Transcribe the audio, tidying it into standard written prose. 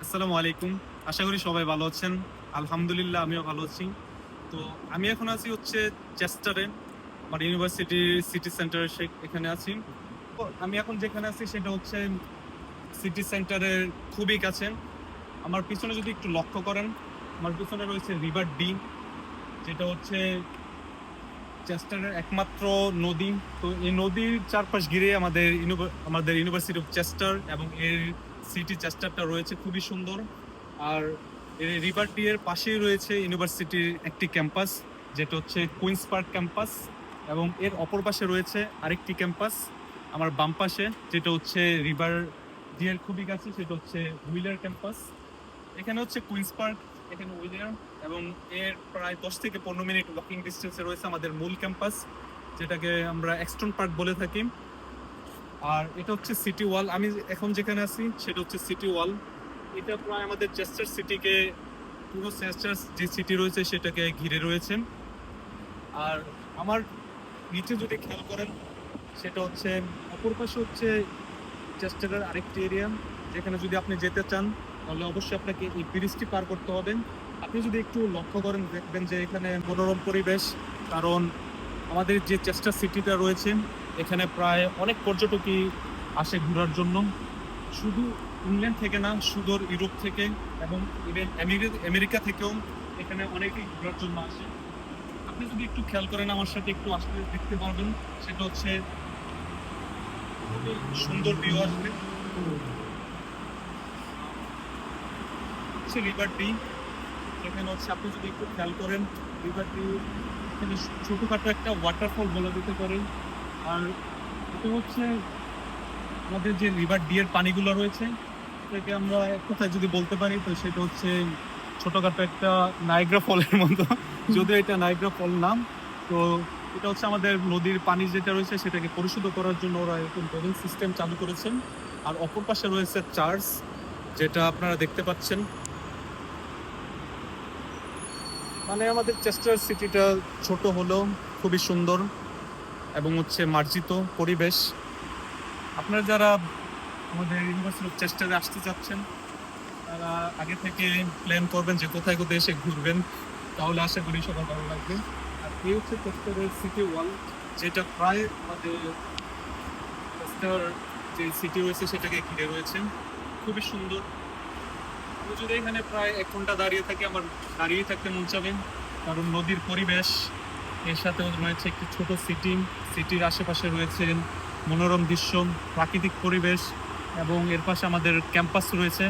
আসসালামু আলাইকুম। আশা করি সবাই ভালো আছেন। আলহামদুলিল্লাহ আমিও ভালো আছি। তো আমি এখন আছি হচ্ছে চেস্টারে। আমার ইউনিভার্সিটির সিটি সেন্টারে এখানে আছি। তো আমি এখন যেখানে আছি সেটা হচ্ছে সিটি সেন্টারের খুবই কাছে। আমার পিছনে যদি একটু লক্ষ্য করেন, আমার পিছনে রয়েছে রিভার ডি, যেটা হচ্ছে চেস্টারের একমাত্র নদী। তো এই নদীর চারপাশ ঘিরে আমাদের ইউনিভার্সিটি অফ চেস্টার এবং এর সিটি চেস্টারটা রয়েছে খুবই সুন্দর। আর এই রিভার ডি এর পাশেই রয়েছে ইউনিভার্সিটির একটি ক্যাম্পাস, যেটা হচ্ছে কুইন্স পার্ক ক্যাম্পাস, এবং এর অপর পাশে রয়েছে আরেকটি ক্যাম্পাস আমার বাম পাশে, যেটা হচ্ছে রিভার ডি এর খুবই কাছে, সেটা হচ্ছে হুইলার ক্যাম্পাস। এখানে হচ্ছে কুইন্স পার্ক, এখানে উইলিয়াম, এবং এর প্রায় 10 থেকে 15 মিনিট ওয়াকিং ডিস্টেন্সে রয়েছে আমাদের মূল ক্যাম্পাস, যেটাকে আমরা এক্সটন পার্ক বলে থাকি। আর এটা হচ্ছে সিটি ওয়াল। আমি এখন যেখানে আছি সেটা হচ্ছে সিটি ওয়াল। এটা প্রায় আমাদের চেস্টার সিটিকে, পুরো চেস্টার যে সিটি রয়েছে সেটাকে ঘিরে রয়েছে। আর আমার নিচে যদি খেয়াল করেন, সেটা হচ্ছে অপর পাশে হচ্ছে চেস্টারের আরেকটি এরিয়া, যেখানে যদি আপনি যেতে চান তাহলে অবশ্যই আপনাকে এই ব্রিজটি পার করতে হবে। আপনি যদি একটু লক্ষ্য করেন দেখবেন যে এখানে মনোরম পরিবেশ। কারণ আমাদের যে চেস্টার সিটিটা রয়েছে এখানে প্রায় অনেক পর্যটকই আসে ঘোরার জন্য, শুধু ইংল্যান্ড থেকে না, সুদূর ইউরোপ থেকে এবং ইভেন আমেরিকা থেকেও এখানে অনেকেই ঘোরার জন্য আসে। আপনি যদি একটু খেয়াল করেন আমার সাথে একটু আসলে দেখতে পারবেন, সেটা হচ্ছে খুবই সুন্দর ভিউ আসবে। হচ্ছে রিভার ডি, এখানে হচ্ছে আপনি যদি একটু খেয়াল করেন, রিভার ডি এখানে ছোটখাটো একটা ওয়াটারফল বলা যেতে পারে। আর এটা হচ্ছে আমাদের যে রিভার ডি এর পানিগুলো রয়েছে, এটাকে আমরা এক কথায় যদি বলতে পারি তো সেটা হচ্ছে ছোটখাটো একটা নায়াগ্রা ফলের মতো। যদিও এটা নায়াগ্রা ফল নাম। তো এটা হচ্ছে আমাদের নদীর পানি যেটা রয়েছে সেটাকে পরিশোধ করার জন্য ওরা এরকম ড্রেনিং সিস্টেম চালু করেছেন। আর অপর পাশে রয়েছে চার্চ, যেটা আপনারা দেখতে পাচ্ছেন। মানে আমাদের চেস্টার সিটিটা ছোট হলেও খুবই সুন্দর এবং হচ্ছে মার্জিত পরিবেশ। আপনারা যারা আমাদের ইউনিভার্সিটি অফ চেস্টারে আসতে চাচ্ছেন, তারা আগে থেকে প্ল্যান করবেন যে কোথায় কোথায় এসে ঘুরবেন, তাহলে আশা করি সবার ভালো লাগবে। আর এই হচ্ছে চেস্টারের সিটি ওয়াল, যেটা প্রায় আমাদের চেস্টার যে সিটি রয়েছে সেটাকে ঘিরে রয়েছে, খুবই সুন্দর। আমি যদি এখানে প্রায় 1 ঘন্টা দাঁড়িয়ে থাকি, আমার দাঁড়িয়ে থাকতে মন চাবে। কারণ নদীর পরিবেশ, এর সাথে রয়েছে একটি ছোট সিটি, সিটির আশেপাশে রয়েছে মনোরম দৃশ্য, প্রাকৃতিক পরিবেশ, এবং এর পাশে আমাদের ক্যাম্পাস রয়েছে।